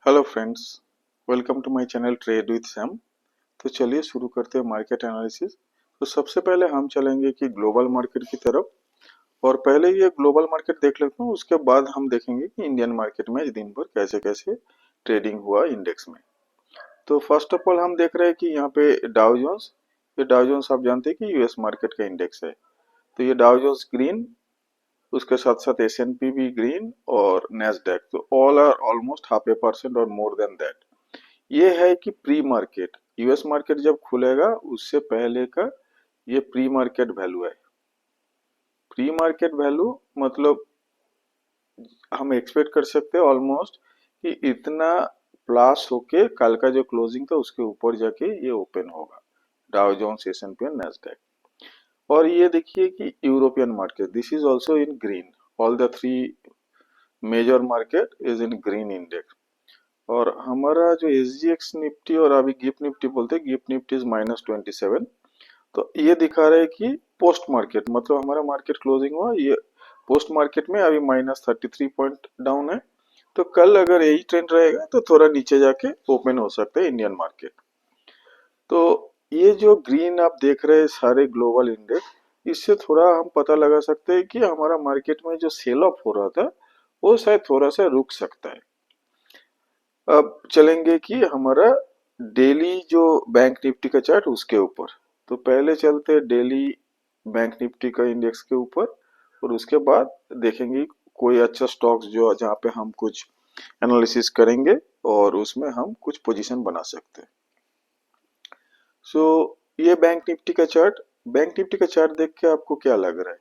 Hello friends, welcome to my channel trade with Sam. तो चलिए शुरू करते हैं मार्केट एनालिसिस। तो सबसे पहले हम चलेंगे कि ग्लोबल मार्केट की तरफ, और पहले ये ग्लोबल मार्केट देख लेते हैं, उसके बाद हम देखेंगे कि इंडियन मार्केट में दिन भर कैसे कैसे ट्रेडिंग हुआ इंडेक्स में। तो फर्स्ट ऑफ ऑल हम देख रहे हैं कि यहाँ पे डाउ जोन्स, ये डाउ जोन्स आप जानते हैं कि यूएस मार्केट का इंडेक्स है। तो ये डाउ जोन्स ग्रीन, उसके साथ साथ एसएनपी भी ग्रीन और नेस्डैक, तो all are almost half a percent और मोर देन दैट। ये है कि प्री मार्केट, यूएस मार्केट जब खुलेगा उससे पहले का ये प्री मार्केट वैल्यू है। प्री मार्केट वैल्यू मतलब हम एक्सपेक्ट कर सकते हैं ऑलमोस्ट कि इतना प्लस होके कल का जो क्लोजिंग था उसके ऊपर जाके ये ओपन होगा, डाउ जोन्स, एसएनपी और नैस्डैक। और ये देखिए कि European market, this is also in green, all the three major market is in green index. और हमारा जो एस जी एक्स निफ्टी और अभी गिफ्ट निफ्टी बोलते हैं, गिफ्ट निफ्टी इज -27। तो ये दिखा रहा है कि पोस्ट मार्केट मतलब हमारा मार्केट क्लोजिंग हुआ, ये पोस्ट मार्केट में अभी -33 पॉइंट डाउन है। तो कल अगर यही ट्रेंड रहेगा तो थोड़ा नीचे जाके ओपन हो सकता है इंडियन मार्केट। तो ये जो ग्रीन आप देख रहे हैं सारे ग्लोबल इंडेक्स, इससे थोड़ा हम पता लगा सकते हैं कि हमारा मार्केट में जो सेल ऑफ हो रहा था वो शायद थोड़ा सा रुक सकता है। अब चलेंगे कि हमारा डेली जो बैंक निफ्टी का चार्ट उसके ऊपर। तो पहले चलते हैं डेली बैंक निफ्टी का इंडेक्स के ऊपर, और उसके बाद देखेंगे कोई अच्छा स्टॉक्स जो जहाँ पे हम कुछ एनालिसिस करेंगे और उसमें हम कुछ पोजीशन बना सकते हैं। सो ये बैंक निफ्टी का चार्ट, बैंक निफ्टी का चार्ट देख के आपको क्या लग रहा है?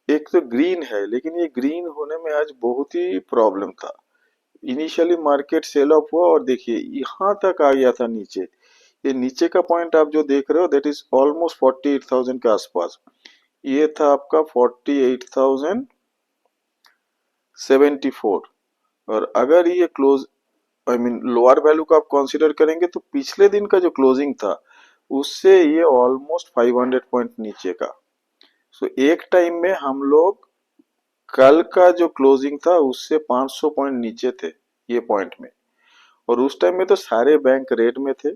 एक तो ग्रीन है, लेकिन ये ग्रीन होने में आज बहुत ही प्रॉब्लम था। इनिशियली मार्केट सेल ऑफ हुआ और देखिए यहाँ तक आ गया था नीचे। ये नीचे का पॉइंट आप जो देख रहे हो दैट इज ऑलमोस्ट 48,000 के आसपास। ये था आपका 48,074। और अगर ये क्लोज लोअर वैल्यू का आप कंसीडर करेंगे तो पिछले दिन का जो क्लोजिंग था उससे ये ऑलमोस्ट 500 पॉइंट नीचे का। सो एक टाइम में हम लोग कल का जो क्लोजिंग था उससे 500 पॉइंट नीचे थे ये पॉइंट में। और उस टाइम में तो सारे बैंक रेड में थे।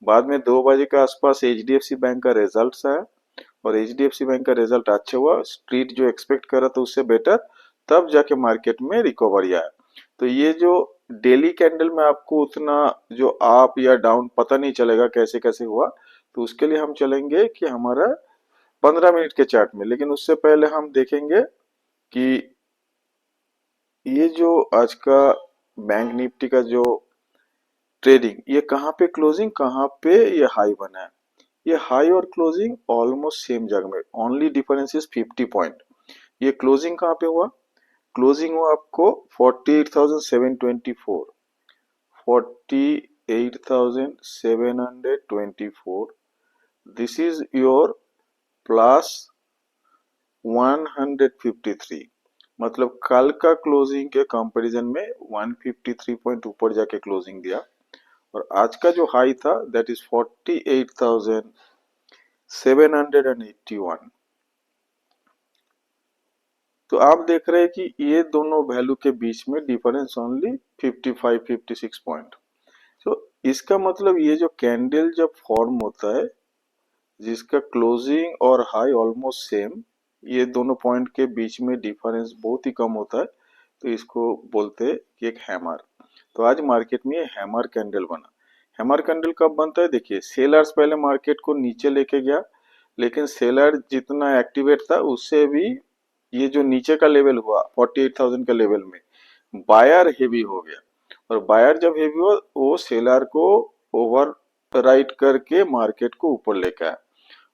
बाद में 2 बजे के आसपास एचडीएफसी बैंक का रिजल्ट आया, और एचडीएफसी बैंक का रिजल्ट अच्छा हुआ, स्ट्रीट जो एक्सपेक्ट कर रहा था उससे बेटर, तब जाके मार्केट में रिकवरी आया। तो ये जो डेली कैंडल में आपको उतना जो अप या डाउन पता नहीं चलेगा कैसे कैसे हुआ, तो उसके लिए हम चलेंगे कि हमारा 15 मिनट के चार्ट में। लेकिन उससे पहले हम देखेंगे कि ये जो आज का बैंक निफ्टी का जो ट्रेडिंग, ये कहाँ पे क्लोजिंग, कहाँ पे ये हाई बना है। ये हाई और क्लोजिंग ऑलमोस्ट सेम जगह में, ओनली डिफरेंस इज 50 पॉइंट। ये क्लोजिंग कहाँ पे हुआ? क्लोजिंग हुआ आपको 48,724, 48,724। दिस इज योर प्लस 153, मतलब कल का क्लोजिंग के कंपैरिजन में 153 पॉइंट ऊपर जाके क्लोजिंग दिया। और आज का जो हाई था दैट इज 48,781। तो आप देख रहे हैं कि ये दोनों वैल्यू के बीच में डिफरेंस ओनली 55-56 पॉइंट। तो इसका मतलब ये जो कैंडल जब फॉर्म होता है जिसका क्लोजिंग और हाई ऑलमोस्ट सेम, ये दोनों पॉइंट के बीच में डिफरेंस बहुत ही कम होता है, तो इसको बोलते हैं कि एक हैमर। तो आज मार्केट में ये हैमर कैंडल बना। हैमर कैंडल कब बनता है? देखिए सेलर्स पहले मार्केट को नीचे लेके गया, लेकिन सेलर जितना एक्टिवेट था उससे भी ये जो नीचे का लेवल हुआ 48,000 का लेवल में बायर हेवी हो गया। और बायर जब हेवी हुआ वो सेलर को ओवर राइट करके मार्केट को ऊपर लेके आया,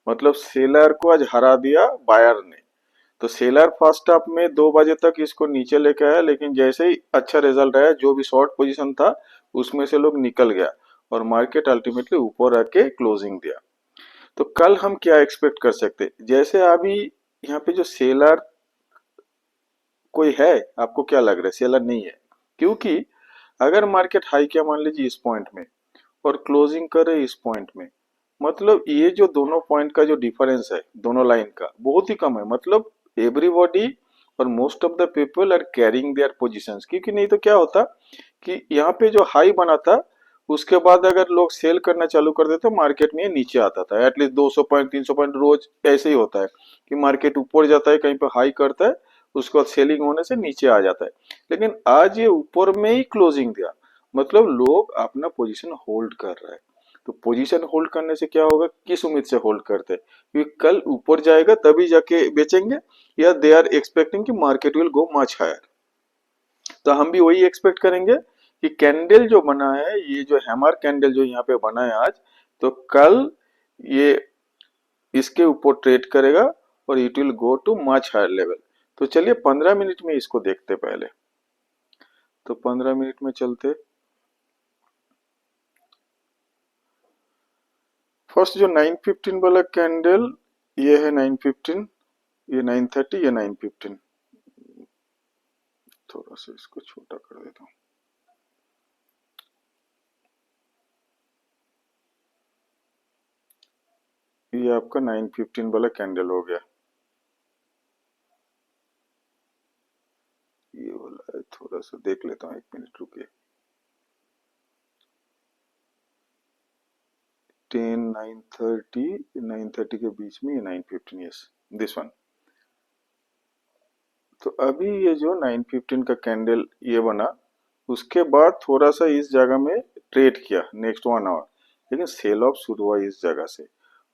मतलब सेलर को आज हरा दिया बायर ने। तो सेलर फर्स्ट हाफ में 2 बजे तक इसको नीचे लेके आया, लेकिन जैसे ही अच्छा रिजल्ट आया जो भी शॉर्ट पोजीशन था उसमें से लोग निकल गया और मार्केट अल्टीमेटली ऊपर आके क्लोजिंग दिया। तो कल हम क्या एक्सपेक्ट कर सकते हैं? जैसे अभी यहाँ पे जो सेलर कोई है, आपको क्या लग रहा है? सेलर नहीं है, क्योंकि अगर मार्केट हाई किया मान लीजिए इस पॉइंट में और क्लोजिंग करे इस पॉइंट में, मतलब ये जो दोनों पॉइंट का जो डिफरेंस है दोनों लाइन का बहुत ही कम है। मतलब एवरीबॉडी और most of the people are carrying their positions, क्योंकि नहीं तो क्या होता कि यहाँ पे जो हाई बना था उसके बाद अगर लोग सेल करना चालू कर देते तो मार्केट में ये नीचे आता था। एटलीस्ट 200 पॉइंट 300 पॉइंट रोज ऐसे ही होता है कि मार्केट ऊपर जाता है, कहीं पे हाई करता है, उसके बाद सेलिंग होने से नीचे आ जाता है। लेकिन आज ये ऊपर में ही क्लोजिंग दिया, मतलब लोग अपना पोजीशन होल्ड कर रहे हैं। तो पोजीशन होल्ड करने से क्या होगा, किस उम्मीद से होल्ड करते हैं, क्योंकि कल ऊपर जाएगा तभी जाके बेचेंगे, या दे आर एक्सपेक्टिंग कि market will go much higher. तो हम भी वही एक्सपेक्ट करेंगे कि कैंडल जो बना है, ये जो हैमर कैंडल जो यहाँ पे बना है आज, तो कल ये इसके ऊपर ट्रेड करेगा और it will go to much higher level. तो चलिए 15 मिनट में इसको देखते पहले। तो 15 मिनट में चलते। फर्स्ट जो 915 वाला कैंडल, ये है 915, ये 930, ये 915। थोड़ा सा इसको छोटा कर देता हूँ। ये आपका 915 वाला कैंडल हो गया। ये वाला है, थोड़ा सा देख लेता हूँ, 1 मिनट रुकिए। 10 930, 930 के बीच में ये 915, यस दिस वन। तो अभी ये जो 915 का कैंडल ये बना, उसके बाद थोड़ा सा इस जगह में ट्रेड किया नेक्स्ट 1 आवर, लेकिन सेल ऑफ शुरू हुआ इस जगह से,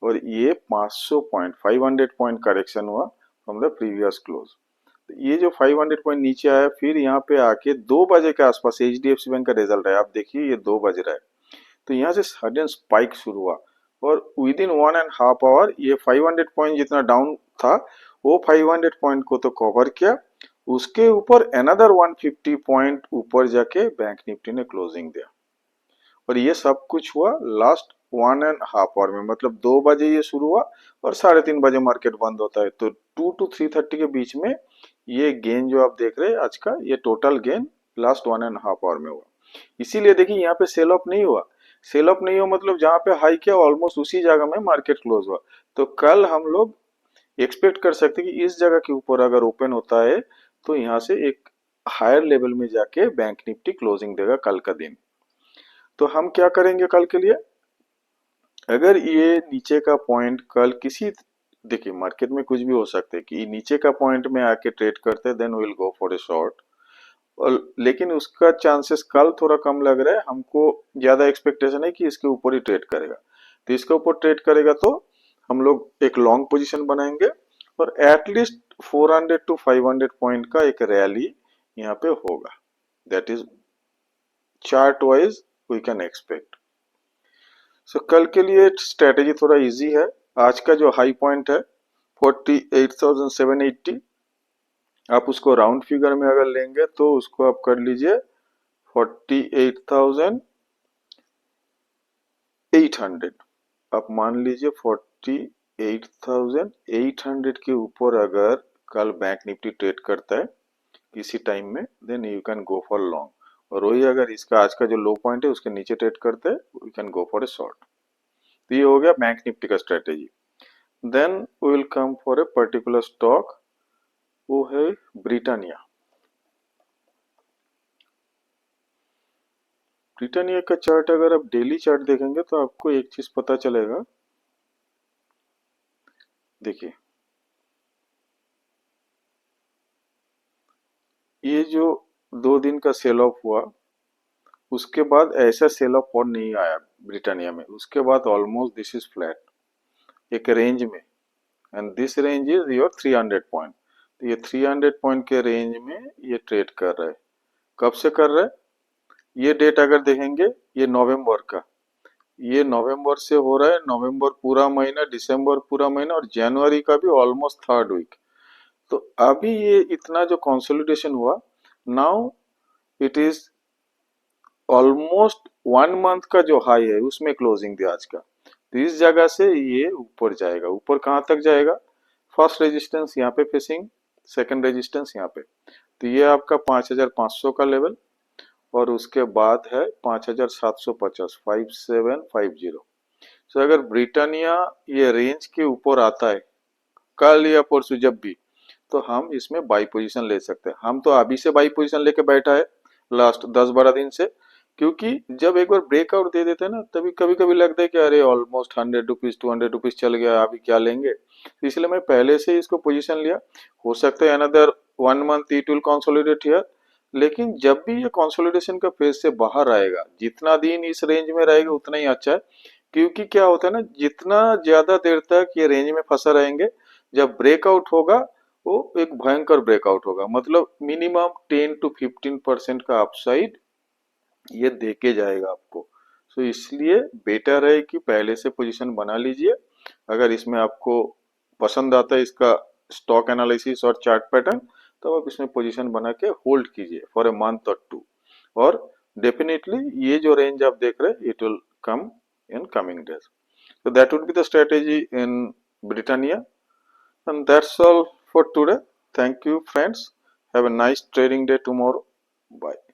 और ये 500 पॉइंट 500 पॉइंट करेक्शन हुआ फ्रॉम द प्रीवियस क्लोज। तो ये जो 500 पॉइंट नीचे आया, फिर यहाँ पे आके 2 बजे के आसपास एचडीएफसी बैंक का रिजल्ट है, आप देखिए ये 2 बज रहा है, तो यहाँ से सडन स्पाइक शुरू हुआ, और विद इन 1.5 आवर ये 500 पॉइंट जितना डाउन था वो 500 पॉइंट को तो कवर किया, उसके ऊपर अनदर 150 पॉइंट ऊपर जाके बैंक निफ्टी ने क्लोजिंग दिया। और ये सब कुछ हुआ लास्ट 1.5 आवर में, मतलब 2 बजे ये शुरू हुआ और 3:30 बजे मार्केट बंद होता है। तो 2 to 3:30 के बीच में ये गेन जो आप देख रहे हैं आज का, ये टोटल गेन लास्ट 1.5 आवर में हुआ। इसीलिए देखिए यहाँ पे सेल ऑफ नहीं हुआ। सेल ऑफ नहीं हुआ मतलब जहां पे हाई किया ऑलमोस्ट उसी जगह में मार्केट क्लोज हुआ। तो कल हम लोग एक्सपेक्ट कर सकते हैं कि इस जगह के ऊपर अगर ओपन होता है तो यहाँ से एक हायर लेवल में जाके बैंक निफ्टी क्लोजिंग देगा कल का दिन। तो हम क्या करेंगे कल के लिए, अगर ये नीचे का पॉइंट कल किसी, देखिए मार्केट में कुछ भी हो सकता है कि नीचे का पॉइंट में आके ट्रेड करते हैं, then will go for a short, और लेकिन उसका चांसेस कल थोड़ा कम लग रहा है हमको। ज्यादा एक्सपेक्टेशन है कि इसके ऊपर ही ट्रेड करेगा, तो इसके ऊपर ट्रेड करेगा तो हम लोग एक लॉन्ग पोजीशन बनाएंगे, और एटलीस्ट 400 to 500 पॉइंट का एक रैली यहाँ पे होगा। That is chart wise we can expect. So कल के लिए स्ट्रेटेजी थोड़ा इजी है। आज का जो हाई पॉइंट है 48,780, आप उसको राउंड फिगर में अगर लेंगे तो उसको आप कर लीजिए 48,800। आप मान लीजिए 48,800 के ऊपर अगर कल बैंक निफ्टी ट्रेड करता है किसी टाइम में, then you can go for long, और वही अगर इसका आज का जो लो पॉइंट है उसके नीचे ट्रेड करते हैं we can go for a short. तो ये हो गया बैंक निफ्टी का strategy. Then we will come for a particular stock, वो है ब्रिटानिया। ब्रिटानिया का चार्ट अगर आप डेली चार्ट देखेंगे तो आपको एक चीज पता चलेगा। देखिए ये जो 2 दिन का सेल ऑफ हुआ, उसके बाद ऐसा सेल ऑफ और नहीं आया ब्रिटानिया में, उसके बाद ऑलमोस्ट दिस इज फ्लैट एक रेंज में, and this range is your 300 point. तो ये 300 पॉइंट के रेंज में ये ट्रेड कर रहा है। कब से कर रहा है, ये डेट अगर देखेंगे ये नवंबर का, ये नवंबर से हो रहा है, नवंबर पूरा महीना, दिसंबर पूरा महीना, और जनवरी का भी ऑलमोस्ट थर्ड वीक। तो अभी ये इतना जो कंसोलिडेशन हुआ, now it is almost 1 month का जो हाई है उसमें क्लोजिंग दिया आज का। तो इस जगह से ये ऊपर जाएगा, ऊपर कहाँ तक जाएगा, फर्स्ट रेजिस्टेंस यहाँ पे फेसिंग, सेकंड रेजिस्टेंस यहाँ पे, तो ये आपका 5,500 का लेवल, और उसके बाद है 5,750, 5750। तो अगर ब्रिटानिया ये रेंज के ऊपर आता है कल या परसों जब भी, तो हम इसमें बाई पोजीशन ले सकते हैं। हम तो अभी से बाई पोजीशन लेके बैठा है लास्ट 10-12 दिन से, क्योंकि जब एक बार ब्रेकआउट दे देते हैं ना, तभी कभी कभी लगता है कि अरे ऑलमोस्ट 100 रुपीज 200 रुपीज चल गया, अभी क्या लेंगे। तो इसलिए मैं पहले से ही इसको पोजीशन लिया। हो सकता है another 1 month it will consolidate here, लेकिन जब भी ये कंसोलिडेशन का फेज से बाहर आएगा, जितना दिन इस रेंज में रहेगा उतना ही अच्छा है। क्योंकि क्या होता है ना, जितना ज्यादा देर तक ये रेंज में फंसा रहेंगे, जब ब्रेकआउट होगा वो एक भयंकर ब्रेकआउट होगा, मतलब मिनिमम 10 to 15% का अपसाइड ये देके जाएगा आपको। सो इसलिए बेटर है कि पहले से पोजीशन बना लीजिए। अगर इसमें आपको पसंद आता है इसका स्टॉक एनालिसिस और चार्ट पैटर्न, तो आप इसमें पोजीशन बना के होल्ड कीजिए फॉर ए मंथ और टू। और डेफिनेटली ये जो रेंज आप देख रहे हैं, it will come in coming days. So that would be the strategy in Britannia. And that's all for today. Thank you, friends. Have a nice trading day tomorrow. Bye.